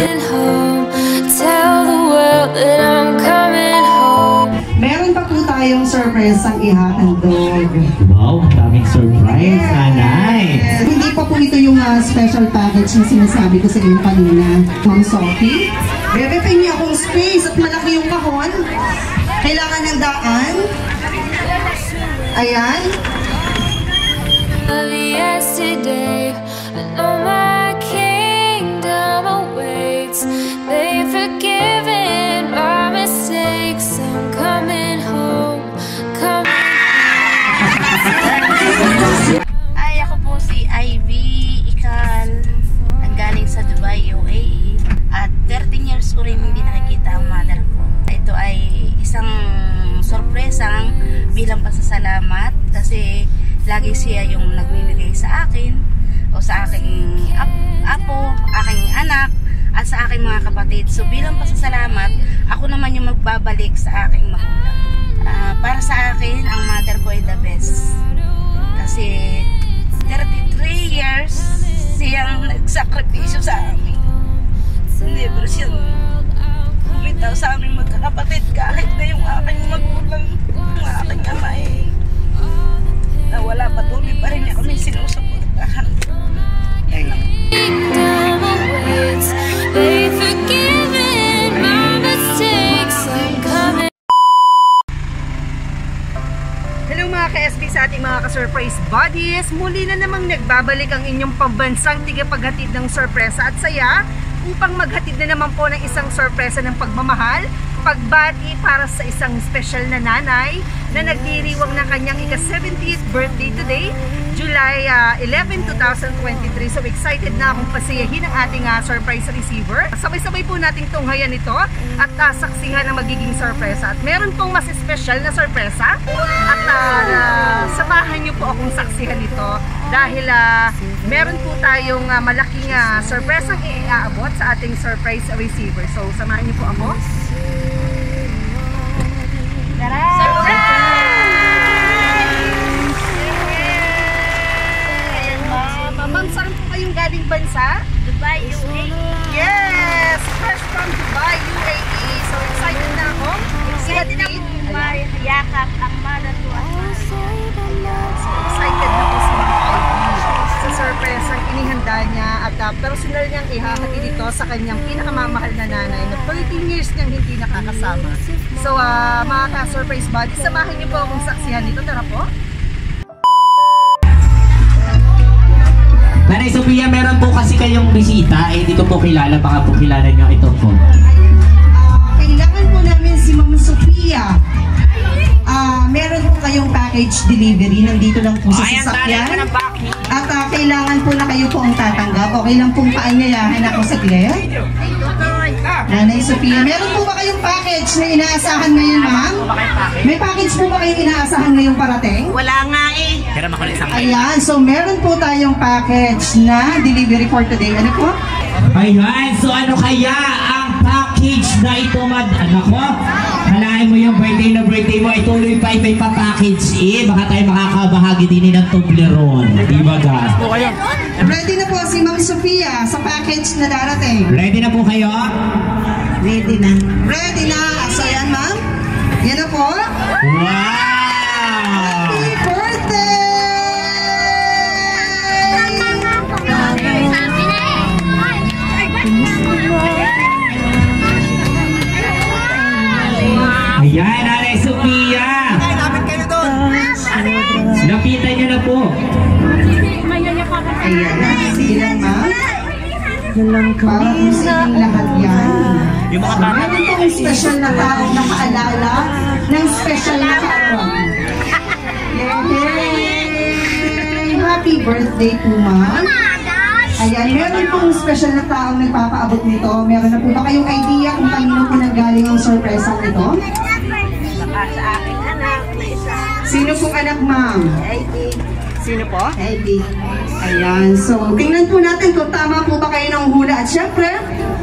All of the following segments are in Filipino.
coming home. Tell the world that I'm coming home. Meron pa po tayong surprise ang ihahandog. Wow, daming surprise, nanay. Hindi pa po ito yung special package na sinasabi ko sa inyo kanina. Ma'am Sophie, bebe, pengi akong space at malaki yung kahon. Kailangan ng daan. Ayan. Yesterday, I know my kingdom awaits. They've forgiven my mistakes. I'm coming home, coming home. Ay, ako po si Ivy Ikal, nanggaling sa Dubai, UAE. At 13 years ko rin hindi nakikita ang mother ko. Ito ay isang sorpresang bilang pasasalamat kasi lagi siya yung nagbibigay sa akin o sa aking apo, aking anak at sa aking mga kapatid. So bilang pasasalamat, ako naman yung magbabalik sa aking magulang. Para sa akin, ang mother ko ay the best. Kasi 33 years siyang nagsakripisyo sa amin. Never siyang bumitaw sa aming magkakapatid kahit na yung aking magulang, yung aking ama na wala, patuloy pa rin niya kami sinusuportahan. Kingdom awaits. They've forgiven my mistakes. I'm coming. Hello mga ka-SB sa ating mga ka-surprise buddies. Muli na namang nagbabalik ang inyong pambansang tigapaghatid ng sorpresa at saya upang maghatid na naman po ng isang sorpresa ng pagmamahal, pagbati para sa isang special na nanay na nagdiriwang ng kanyang ika-70th birthday today, July 11, 2023. So excited na akong pasiyahin ang ating surprise receiver. Sabay-sabay po nating tunghayan ito at saksihan ang magiging sorpresa. At meron pong mas special na sorpresa at samahan niyo po akong saksihan ito dahil meron po tayong malaking sorpresang iaabot sa ating surprise receiver. So samahan niyo po ako. Ma'am, saan po kayong galing bansa? Dubai, UAE. Yes! Fresh from Dubai, UAE. So excited na ako. Excited na po yakap ang mother ko at So excited na po si Ma'am Ivy sa surprise ang inihanda niya at personal niyang ihahatid dito sa kanyang pinakamamahal na nanay na 13 years niyang hindi nakakasama. So mga ka-surprise buddies, samahan niyo po akong saksihan dito. Tara po! Nanay Sophia, meron po kasi kayong bisita. Hindi ko po kilala, baka po kilala niyo ito po. Kailangan po namin si Ma'am Sophia. Meron po kayong package delivery. Nandito lang po sa sasakyan. At kailangan po na kayo po ang tatanggap. Okay lang pong paanyayahan ako saglit. Nanay Sophia, meron po ba kayong package na inaasahan ngayon, ma'am? May package po ba kayong inaasahan ngayong parating? wala nga eh. Ayan, so meron po tayong package na delivery for today. Ano po? Ayan, so ano kaya ang package na ito, anak ko? Halain mo yung birthday mo, ituloy pa ito yung package baka tayo makakabahagi din ng Toblerone. Diba guys? Ready na po si Ma'am Sophia sa package na darating. Ready na po kayo? Ready na. Ready na. So yan, ma'am. Yan na po. Wow! Happy birthday! Ayan, Nanay Sophia! Lapitan niyo na po. Ayan, silang ma'am. Para po sa inyong lahat yan. Meron pong special na taong nakaalala ng special na taong. Yay! Happy birthday po, ma'am. Ayan, meron pong special na taong nagpapaabot nito. Meron na po ba kayong idea kung kanino po nanggaling ang surpresa nito? Sa aking anak na isa. Sino pong anak, ma'am? Ivy. Sino po? Ivy. Ayan, so tingnan po natin kung tama po ba kayo ng hula. At syempre,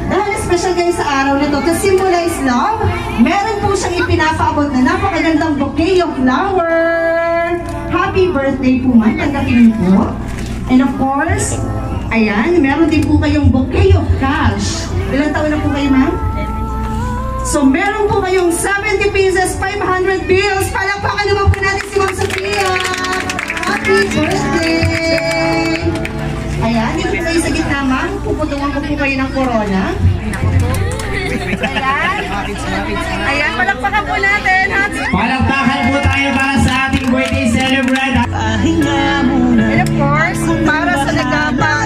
dahil special kayo sa araw nito, to symbolize love, meron po siyang ipinapaabot na napakagandang bouquet of flower. Happy birthday po, ma'am. Tanggapin niyo po. And of course, Ayan, meron din po kayong bouquet of cash. Ilang taon na po kayo, ma'am? So, meron po kayong 70 pieces, 500 bills. Palakpakan naman po natin si Ma'am Sophia. Happy birthday! Ayan, dito po kayo sa gitna, ma'am. Puputungan ko po kayo ng corona. Ayan. Ayan, palakpakan po natin. Palakpakan po tayo para sa ating birthday celebrant. And of course, para sa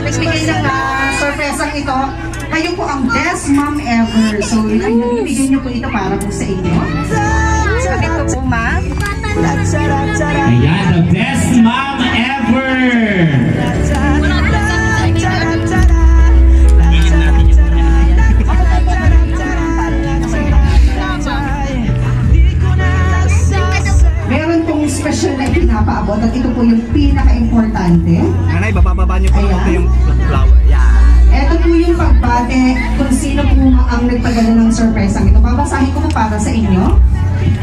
nagbigay ng sorpresang ito, kayo po ang best mom ever. So, ibigay niyo po ito para po sa inyo. So, ito po, ma'am. Ayan, the best mom ever. Meron pong special na pinapaabot at ito po yung pinaka-importante. Nanay, bababa niyo po yung flower. Yeah. Ito po yung pagbate kung sino po ang nagpadala ng surpresang ito. Babasahin ko po para sa inyo.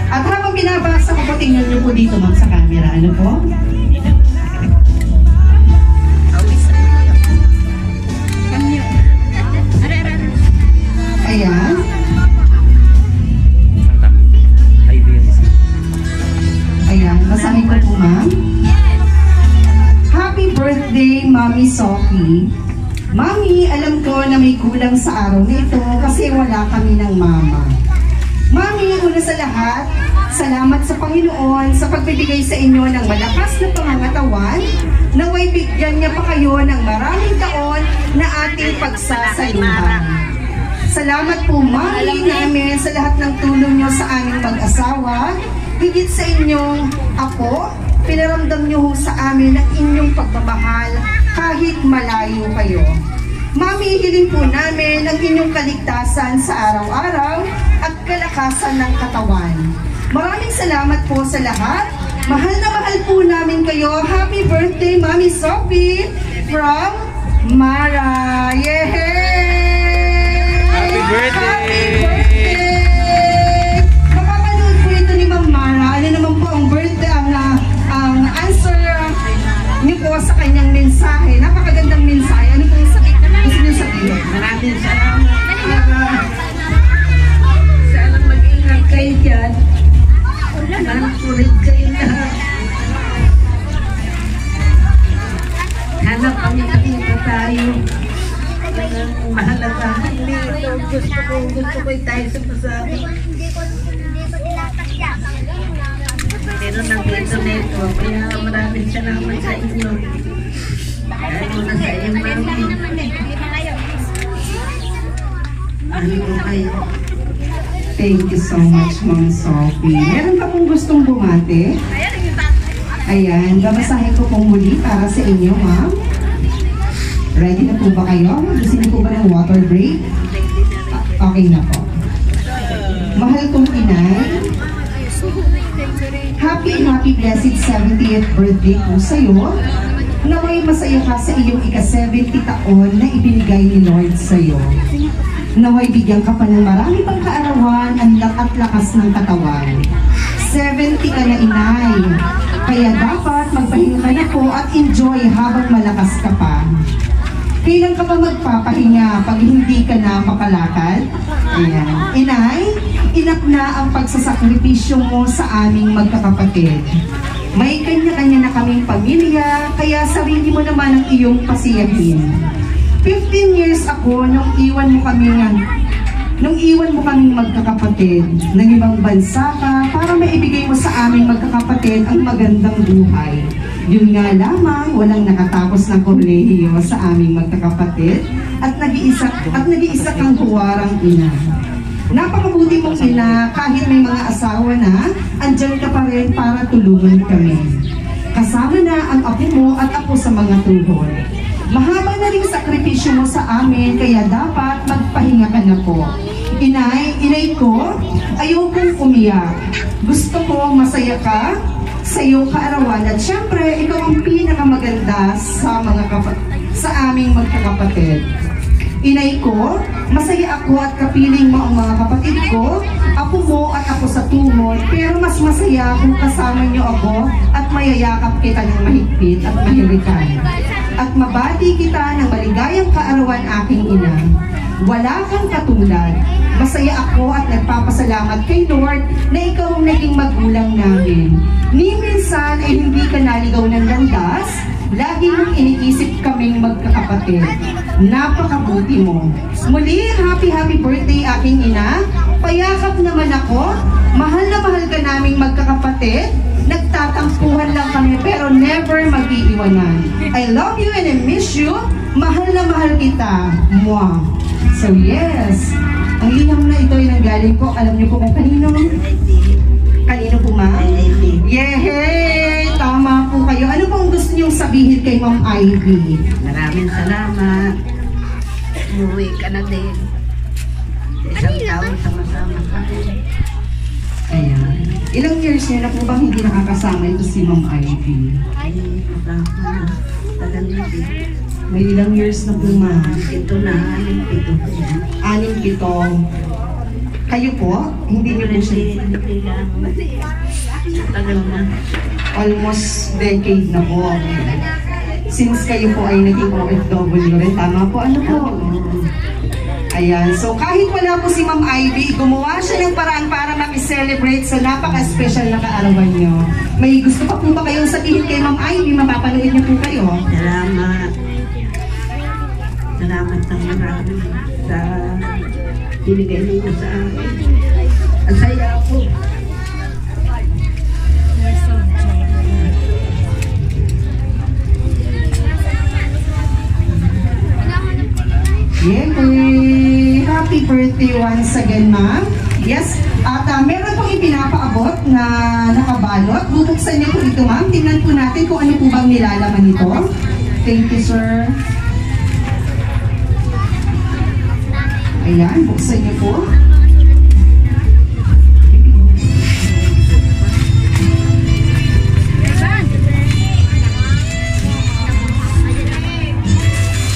At habang binabasa ko po, tingnan niyo po dito, ma'am, sa camera. Ano po? Ayan. Ayan, basahin ko po, ma'am. Happy birthday, Mami Sophie. Mami, alam ko na may kulang sa araw na ito kasi wala kami ng mama. Mami, una sa lahat, salamat sa Panginoon sa pagbibigay sa inyo ng malakas na pangangatawan. Naway bigyan niya pa kayo ng maraming taon na ating pagsasaluhan. Salamat po, Mami, namin sa lahat ng tulong niyo sa aming mag-asawa. Higit sa inyong ako, pinaramdam niyo sa amin ang inyong pagmamahal kahit malayo kayo. Mami, hiling po namin ang inyong kaligtasan sa araw-araw at kalakasan ng katawan. Maraming salamat po sa lahat. Mahal na mahal po namin kayo. Happy birthday, Mami Sophie from Mara. Yehey! Happy birthday! Happy birthday! Mapapanood po ito ni Ma'am Mara. Ano naman po ang birthday, ang answer niyo po sa kanyang mensahe. Napakagandang mensahe. Ano po yung sakit na gusto niyo sabihin? Maraming salamat. Sana mag-ingat kayo dyan. Nangkulit kayo lahat. Hanap kami nakita tayo. Mahalaga. Gusto ko tayo sa pasabi. Pero nandito na ito. Kaya maraming salamat sa inyo. Lalo na sa iyo, Mami. Ano ko kayo? Thank you so much, Ma'am Sophie. Meron ka pong gustong bumate? Ayan, babasahin ko pong muli para sa inyo, ma'am. Ready na po ba kayo? Gusto niyo po ba ng water break? Okay na po. Mahal kong inay, happy blessed 70th birthday po sa'yo. Naway masaya ka sa iyong ika-70 taon na ibinigay ni Lord sa'yo. Naway bigyan ka pa ng marami pang kaarawan at lakas ng katawan. 70 ka na, inay. Kaya dapat magpahinga ka na po at enjoy habang malakas ka pa. Kailan ka pa magpapahinga pag hindi ka na makalakad? Ayan. Inay, enough na ang pagsasakripisyo mo sa aming magkakapatid. May kanya-kanya na kaming pamilya, kaya sarili mo naman ang iyong pasiyahin. 15 years ako nung iwan mo kaming magkakapatid ng ibang bansa ka para maibigay mo sa aming magkakapatid ang magandang buhay. Yun nga lamang, walang nakatapos ng kolehiyo sa aming magkakapatid at nag-iisa kang huwarang ina. Napakabuti mong ina, kahit may mga asawa na, andyan ka pa rin para tulungan kami. Kasama na ang apo mo at ako sa mga tuhod. Mahaba na rin sakripisyo mo sa amin, kaya dapat magpahinga ka na po. Inay ko, ayokong umiyak. Gusto ko masaya ka sa iyong kaarawan at syempre, ikaw ang pinakamaganda sa aming magkakapatid. Inay ko, masaya ako at kapiling mo ang mga kapatid ko, apo mo at ako sa tuhod, pero mas masaya kung kasama niyo ako at mayayakap kita ng mahigpit at mahirikan. at mabati kita ng maligayang kaarawan aking ina. Wala kang katulad. Masaya ako at nagpapasalamat kay Lord na ikaw ang naging magulang namin. Ni minsan ay hindi ka naligaw ng landas, lagi mong iniisip kaming magkakapatid. Napakabuti mo. Muli, happy birthday aking ina. Payakap naman ako. Mahal na mahal ka naming magkakapatid. Nagtatampuhan lang kami pero never mag-iiwanan. I love you and I miss you. Mahal na mahal kita. Mwah. So yes, ang liham na ito ay nanggaling po. Alam niyo po kung kanino? Kanino po, ma'am? Yehey! Tama po kayo. Ano po ang gusto niyong sabihin kay Ma'am Ivy? Maraming salamat. Umuwi ka na din. Isang taon sama-sama kami. Ayan. Ilang years niyo na po bang hindi nakakasama ito si Ma'am Ivy? Ay, kasama. Tagal din. May ilang years na po, ma'am? Ito na, 6-7. Kayo po? Hindi niyo po siya? Hindi lang. Tagal na. Almost decade na po. Since kayo po ay naging OFW rin, tama po? Ano po? Ayan. So kahit wala po si Ma'am Ivy, gumawa siya ng paraan para makiselebrate sa napaka-special na kaarawan niyo. May gusto pa po ba kayong sabihin kay Ma'am Ivy? Mapapanood niyo po kayo. Salamat. Salamat ng marami sa binigay niyo sa akin. Ang saya ako. Yay! Happy birthday once again, ma'am. Yes, at meron pong ipinapaabot na nakabalot. Bubuksan niyo po ito, ma'am. Tingnan po natin kung ano po bang nilalaman nito. Thank you, sir. Ayan, buksan niyo po.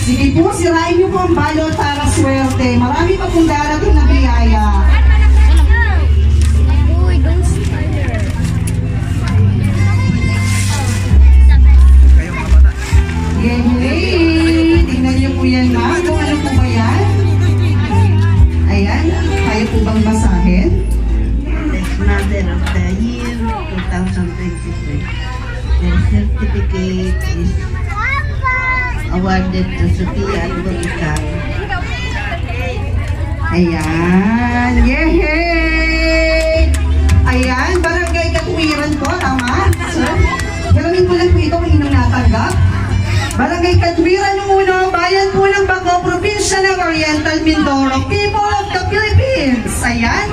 Sige po, sirain niyo po ang balot para swerte. Marami pa pong darating na biyaya. Yay! Tingnan niyo po yan, ma'am. Kung ano po ba yan? Ayan, kaya po bang basahin? Next Mother of the Year 2023. The certificate is awarded to Sophia Alborical. Ayan, yehey! Ayan, barangay Katwiran po, tama? Sir, galamin ko lang po ito kung inong natanggap. Barangay Katwiran ng uno, bayan po ng Baco, probinsya ng Oriental Mindoro, people of the Philippines. Ayan,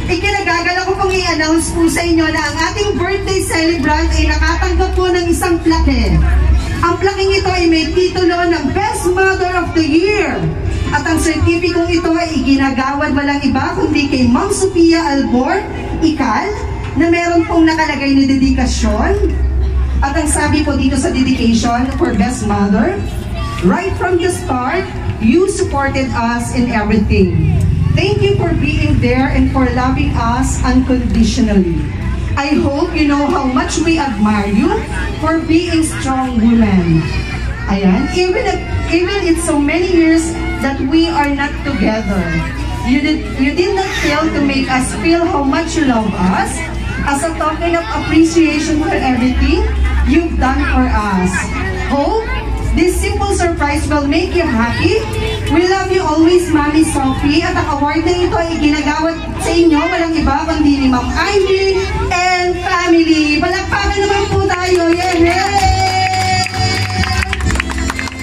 ikinagagala ko pong i-announce po sa inyo na ang ating birthday celebrant ay nakatanggap po ng isang plaque. Ang plaking ito ay may titulo ng Best Mother of the Year. At ang sertipikong ito ay iginagawad walang iba kundi kay Ma'am Sophia Albor Ikal na meron pong nakalagay na dedikasyon. At ang sabi po dito sa dedication for Best Mother, right from the start, you supported us in everything. Thank you for being there and for loving us unconditionally. I hope you know how much we admire you for being strong women. Ayan, even in so many years that we are not together, you did not fail to make us feel how much you love us as a token of appreciation for everything you've done for us. Hope this simple surprise will make you happy. We love you always, Mami Sophie. At ang award na ito ay ginagawad sa inyo, walang iba kundi ni Ma'am Ivy and family. Palakpakan naman po tayo. Yay!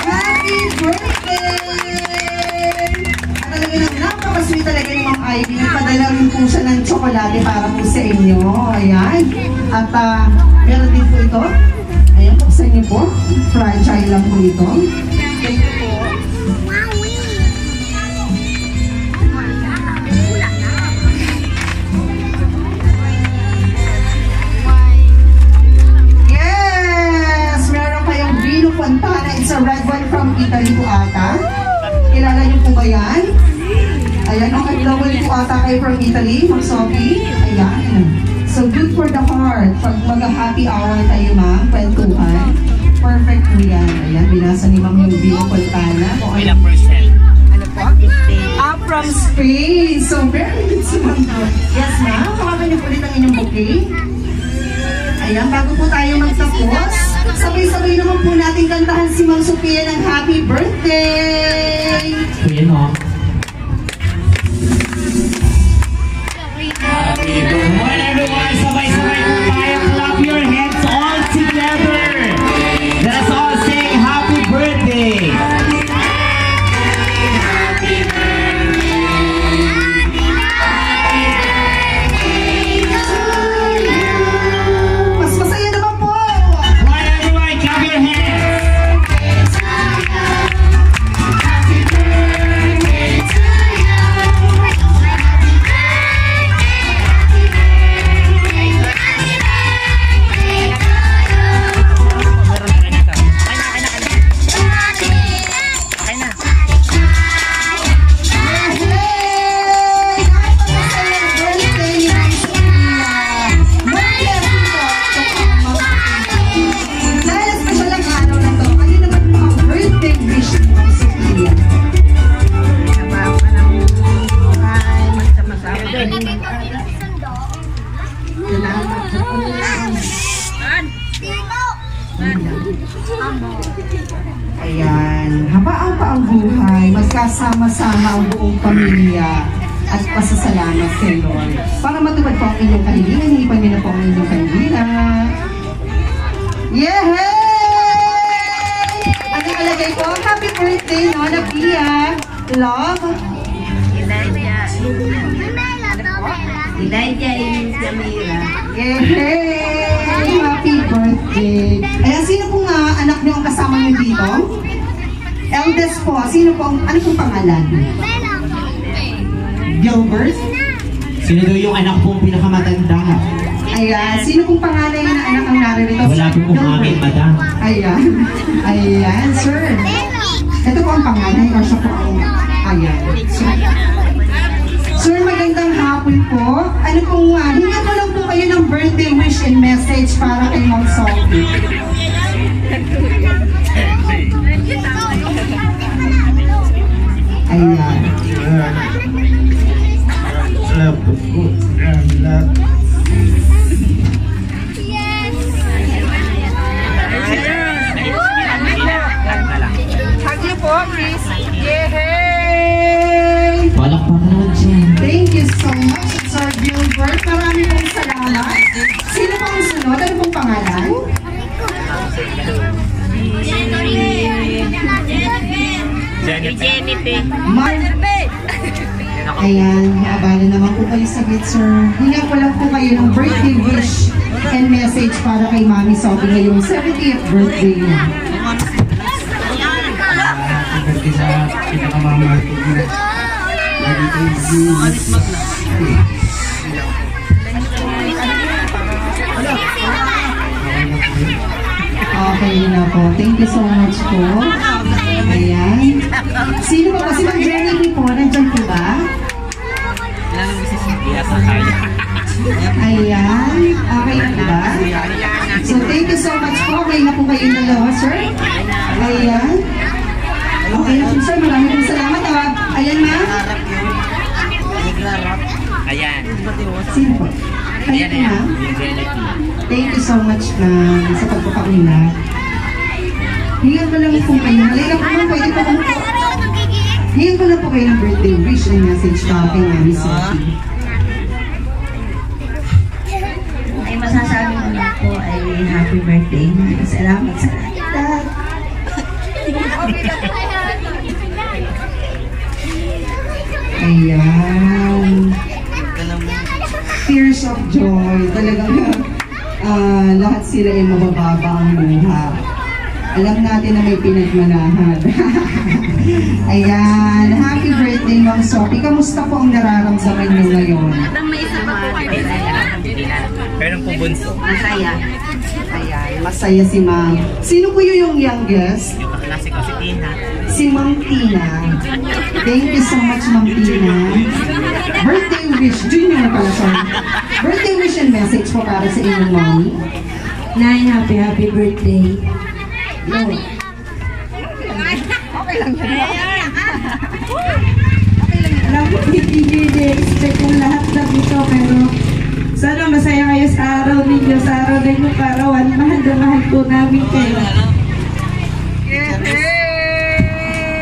Happy birthday! At talaga nang napakasweet talaga ni Ma'am Ivy. Padala rin po siya ng tsokolate para po sa inyo. Ayan. At meron din po ito. Ayan, buksan niyo po. Fragile lang po ito. Thank you po. Yes! Meron kayong Vino Fontana. It's a red one from Italy po ata. Kilala niyo po ba yan? Ayan, OFW po ata kayo from Italy, Ma'am Sophie. Ayan. So good for the heart. Pag mag-happy hour tayo, ma'am, kwentuhan. perfect po yan. Ayan, binasa ni Ma'am yung Vino Fontana. Ilang percent? Ano po? From Spain. So, very good si Ma'am. Yes, ma'am. Hawakan niyo po ulit ang inyong bouquet. Ayan, bago po tayo magtapos, sabay-sabay naman po natin kantahan si Ma'am Sophia ng happy birthday! Ayan o. Happy birthday everyone! Sabay-sabay po tayo. Clap your hands all together. Let us all sing happy birthday! Mas masaya naman po! Right, everyone, clap your hands! Ayan, habaan pa ang buhay, magkasama-sama ang buong pamilya at pasasalamat kay Lord. Para matupad po ang inyong kahilingan, hinipan niyo na po ang inyong kahilingan. Yehey! Ano kalagay po? Happy birthday, Nona Pia. Love. Elijah and Samira. Yehey! Happy birthday. Ayan, sino pong anak niyo ang kasama niyo dito? Eldest po. Sino po? Ano pong pangalan? Gilbert? Sino daw yung anak pong pinakamatanda? Ayan. Sino pong pangalan na anak ang naririto? Wala po pong amin, madam. Ayan. Ayan, sir. Ito po ang pangalan. Or siya po ang... Ayan. Sir, magandang hapon po. Ano pong... hingan ko lang po kayo ng birthday wish and message para kay Ma'am Sophie. Ayan. Hug niyo po, please. Yehey! Palakpakan naman siya. Thank you so much, Sir Gilbert. Maraming pong salamat. Sino pong sunod? Ano pong pangalan? Jennifer. Ayan, abala naman po kayo sa bit, sir. Hingan ko lang po kayo ng birthday wish and message para kay Mami Sophie ngayong 70th birthday niya. Kasi sa pinakamamahal ko na Okay na po. Thank you so much po. Ayan. Sino ba kasi Ma'am Jenny po? Nandiyan po ba? Ayan. Okay na ba? So thank you so much po. Okay na po kayong dalawa, sir. Ayan. Okay na po, sir. Maraming salamat. Ayan, ma'am. Ayan. Sino po? Ayan, ma'am. Thank you so much, ma'am, sa pagpapakilala. Hingan ko lang po kayo. Halika po, ma'am. Pwede po kung po. Hingan ko lang po kayo ng birthday wish and message para kay Mami Sophie. Ay masasabi ko lang po ay happy birthday. Salamat sa lahat. Ayan. Tears of joy. Talagang lahat sila ay mabababa ang buha. Alam natin na may pinagmanahan. Ayan. Happy birthday, Ma'am Sophie. Kamusta po ang nararamdaman niyo ngayon? Pero po bunso. Masaya. Ayan. Masaya si Ma'am. Sino po yung youngest? Yung kaklase ko si Tina. Si Ma'am Tina. Thank you so much, Ma'am Tina. Birthday wish. Junior pala, sorry. Birthday wish and message po para sa inyong mommy. Nay, happy birthday. Yun. Okay lang yan. Alam ko, hindi nyo i-expect yung lahat na ito, pero sana masaya kayo sa araw ninyo, sa araw na inyong karawan. Mahal na mahal po namin kayo.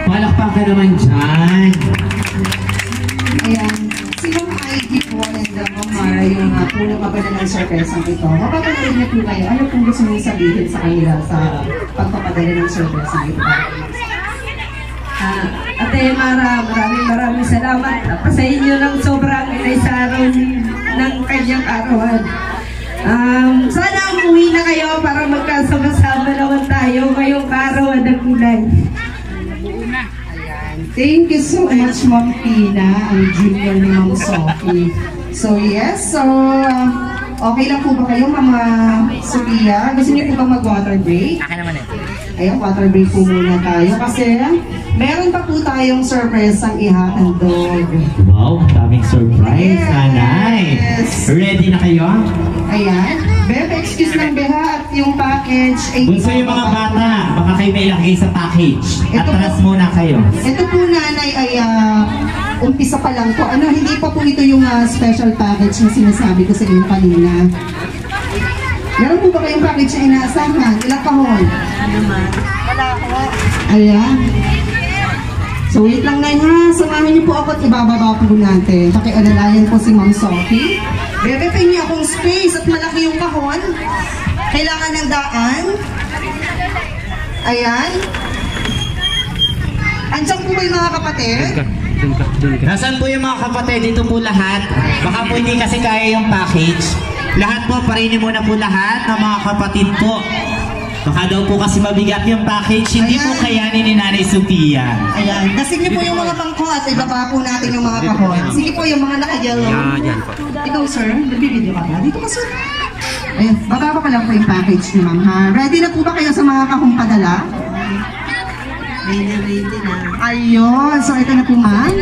Palakpak ka naman dyan. Ayan. Si Ma'am Ivy po and Ma'am Mara yung unang mapadala ng surpresang ito. Mapapanood niyo po kayo. Ano pong gusto mong sabihin sa kanila sa pagpapadala ng surpresang ito? Ate Mara, maraming salamat sa inyo ng sobrang inay sa araw ng kanyang arawan. Sana umuwi na kayo para magkasama-sama naman tayo ngayong arawan ng gulay. Thank you so much, Ma'am Pina, ang junior ni Ma'am Sophie. So, yes. So, okay lang po ba kayo, Mama Sophia? Gusto niyo po ba mag-water break? Akin naman ito. Ayun, water break po muna tayo kasi meron pa po tayong surprise ang ihahandog. Wow, daming surprise, Yes. nanay. Ready na kayo? Ayan. Bebe, excuse lang, Beha, at yung package ay... Gusto yung mga bata, baka kayo may ilagay sa package. Atras muna kayo. Ito po, nanay, ay umpisa pa lang po. Ano, hindi pa po ito yung special package na sinasabi ko sa inyo kanina. Meron po ba kayong package na inaasahan? Ilang kahon? Wala ko. Ayan. So wait lang, Nay, ha. Samahan niyo po ako at ibababa po natin. Pakialalayan po si Ma'am Sophie. Bebe, niyo akong space at malaki yung kahon. Kailangan ng daan. Ayan. Andiyan po ba yung mga kapatid? Nasaan po yung mga kapatid? Dito po lahat. Baka po hindi kasi kaya yung package. Lahat po, parinin muna po lahat ng mga kapatid po. Baka daw po kasi mabigat yung package. Hindi po kayanin ni Nanay Sophia. Ayan. Kasi niyo po yung mga bangko at ibaba po natin yung mga kahon. Sige po, yung mga naka-yellow. Ikaw, sir, nagbibideo ka ba? Dito ka, sir. Ayan, bababa ka lang po yung package ni Ma'am, ha? Ready na po ba kayo sa mga kahong padala? Ready na. Ayun. So, ito na po, Ma'am.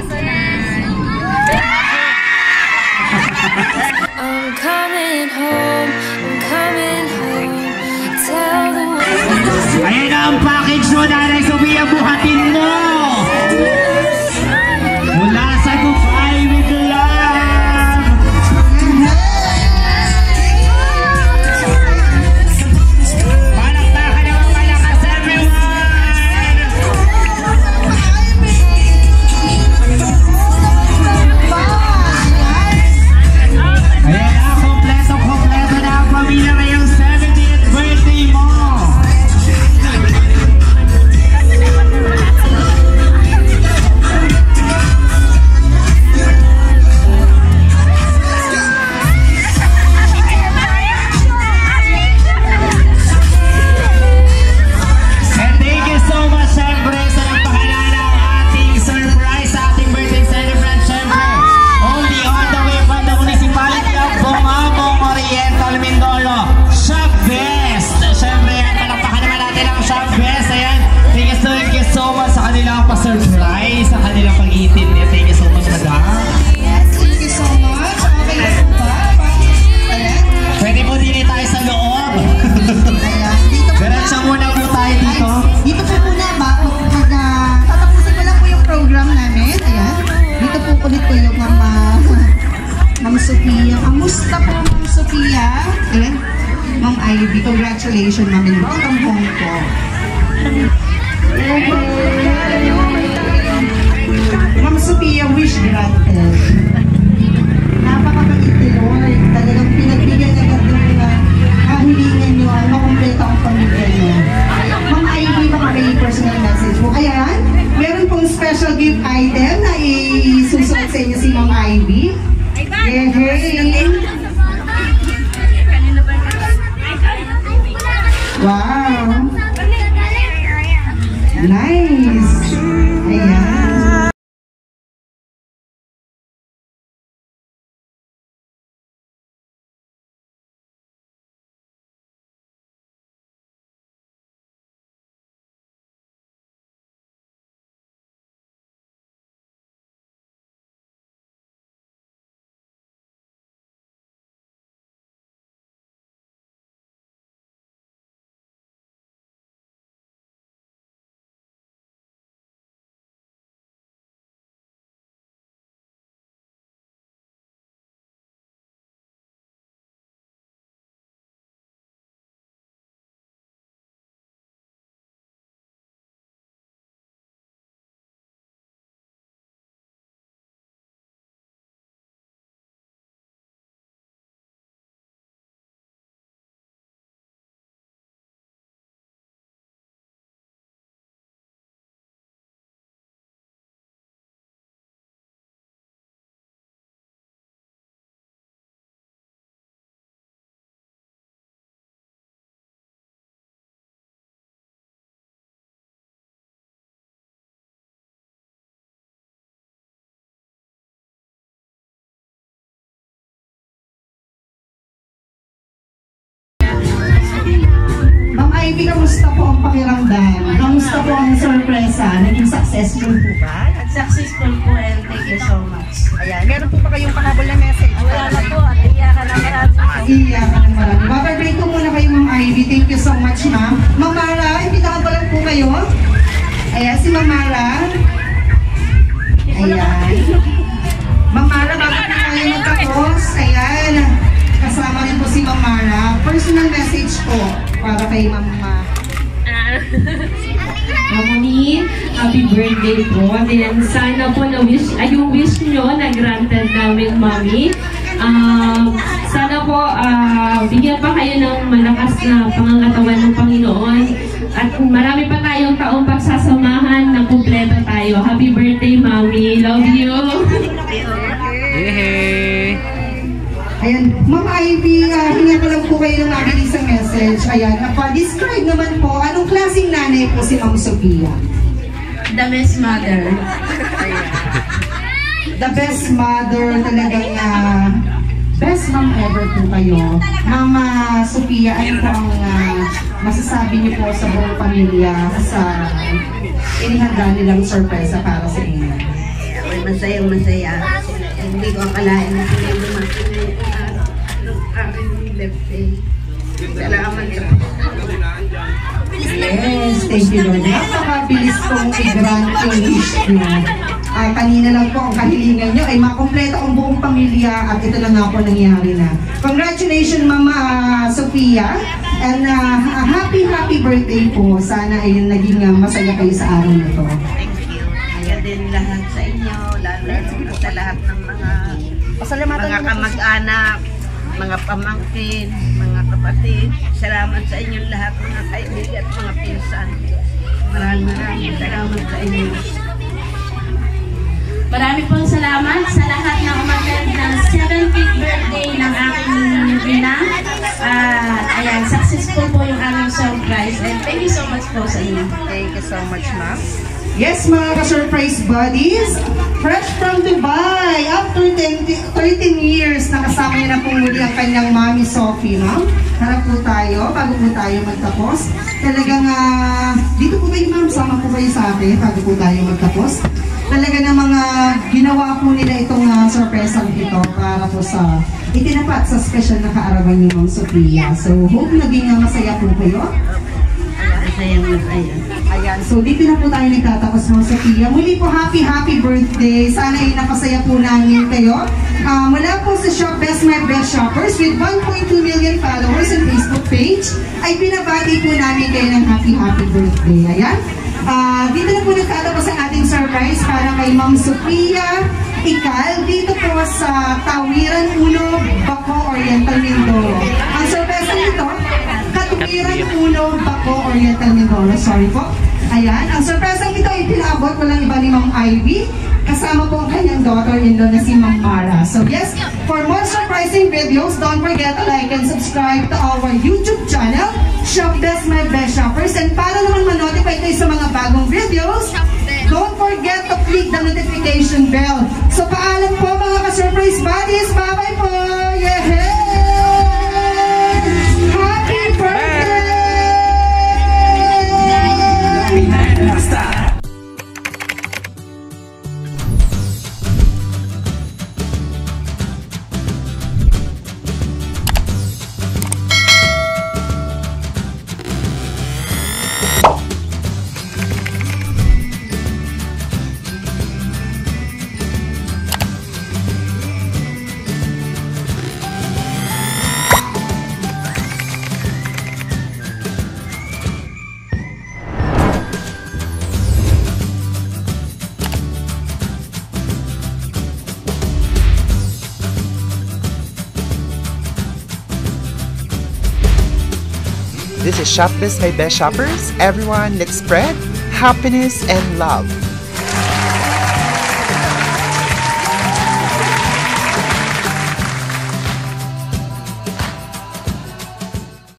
I'm coming home, I'm coming home. Tell the world. Ayan na ang package mo, Nanay Sophia. Buhatin mo! Mula sa Goodbye with Love! Palakpakan naman malakas, everyone! Ayan na, kompleto na ang pamilya ngayong 70th birthday mo! And thank you so much, syempre, sa nagpakilala ng ating surprise sa ating birthday celebrant, syempre. Only on the way from the municipality of Bungabong Oriental, Mindoro, Shop Best. Syempre, palakpakan naman natin ang Shop Best. Ayan, thank you so much sa kanilang pa-surprise, sa kanilang pag-iitid. Thank you so much, madam. Thank you so much. Okay na po ba? Ayan. Pwede po din tayo sa loob. Ayan. Dito po Diretso muna po tayo dito. Dito po muna ba? Tatapusin ko lang po yung program namin. Ayan. Dito po ulit po yung Ma'am Sophia. Kamusta po, Ma'am Sophia? Ayan. Ma'am Ivy, congratulations, Ma'am. And welcome home po. Ma'am Sophia, wish granted. Napakabait ni Lord. Talagang pinagbigyan agad ng kahilingan niyo ang makumpleto ang pamilya niyo. Ma'am Ivy, baka may personal message po. Ayan, meron pong special gift item na isusunod sa inyo si Ma'am Ivy. Yehey! Wow! Nice! Ayan. Ivy, kamusta po ang pakiramdam? Kamusta po ang sorpresa? Naging successful po ba? Successful po and thank you so much. Ayan, meron po ba kayong pahabol na message? Wala na po at iyakan na marami. Iyakan ng marami. Babay ko muna kayo, Ma'am Ivy. Thank you so much, ma'am. Ma'am Mara, imbitahan ko lang po kayo. Ayan, si Ma'am Mara. Ayan. Ma'am Mara, bago po kayo magtapos. Ayan. Kasama rin po si Ma'am Mara. Personal message po para kay Ma'am Mami, happy birthday po. Then, sana po yung wish nyo na granted namin, Mami. Sana po bigyan pa kayo ng malakas na pangangatawan ng Panginoon. At marami pa tayong taong pagsasamahan na kumpleto tayo. Happy birthday, Mami. Love you. Ayan, Ma'am Ivy, hinga ko lang po kayo ng aking isang message. Ayan, describe naman po, anong klaseng nanay po si Ma'am Sophia? The best mother. The best mother, talagang best mom ever po kayo. Ma'am Sophia, ano po ang masasabi niyo po sa buong pamilya sa inihanda nilang sorpresa para sa inyo? Ako'y masayang-masaya. Hindi ko akalain na sila dumating ang aking birthday. Salamat sa Yes, thank you Lord. Napakabilis pong i-grant yung wish nyo. Kanina lang po ang kahilingan nyo ay makompleto ang buong pamilya at ito na nga po nangyari na. Congratulations Mama Sophia and happy birthday po. Sana ay naging masaya kayo sa araw na to. thank you. Kaya din lahat sa inyo, lalo sa lahat ng mga kamag-anak, mga pamangkin, mga kapatid. Salamat sa inyong lahat, mga kaibigan at mga pinsan. Maraming salamat sa inyo. Marami pong salamat sa lahat na umattend ng 70th birthday ng aking ina. Ayan, successful po yung aming surprise. And thank you so much po sa inyo. Thank you so much, ma'am. Yes, mga ka-surprise buddies, fresh from Dubai, after 13 years, nakasama niya na po muli ang kanyang mami Sophie, ma'am. Harap po tayo, bago po tayo magtapos. Talagang, dito po kayo ma'am, sama po kayo sa akin, bago po tayo magtapos. Talaga na mga ginawa po nila itong sorpresang ito para po sa itinapat sa special na kaarawan ni Ma'am Sophia. So, hope naging masaya po kayo. Masayang-masaya. Ayan, so dito na po tayo nagtatapos, Ma'am Sophia. Muli po, happy birthday. Sana ay napasaya po namin kayo. Mula po sa Shop Best My Best Shoppers with 1.2 million followers on Facebook page, ay pinabati po namin kayo ng happy birthday. Ayan. Dito na po nagtatapos ang ating surprise para kay Ma'am Sophia Ikal, dito po sa Tawiran 1, Baco, Oriental, Mindoro. Ang surprise nito, Katuwiran 1, Baco, Oriental, Mindoro. Sorry po. Ayan, ang surprise nito ay pinaabot ko lang iba ni Ma'am Ivy. Kasama po ang kanyang daughter-in-law na si Ma'am Mara. So yes, for more surprising videos, don't forget to like and subscribe to our YouTube channel, Shop Best My Best Shoppers. And para naman ma-notify kayo sa mga bagong videos, don't forget to click the notification bell. So paalam po mga ka-surprise buddies. Bye-bye po! Yeah! Happy birthday! This is Shop Best My Best Shoppers. Everyone, let's spread happiness and love.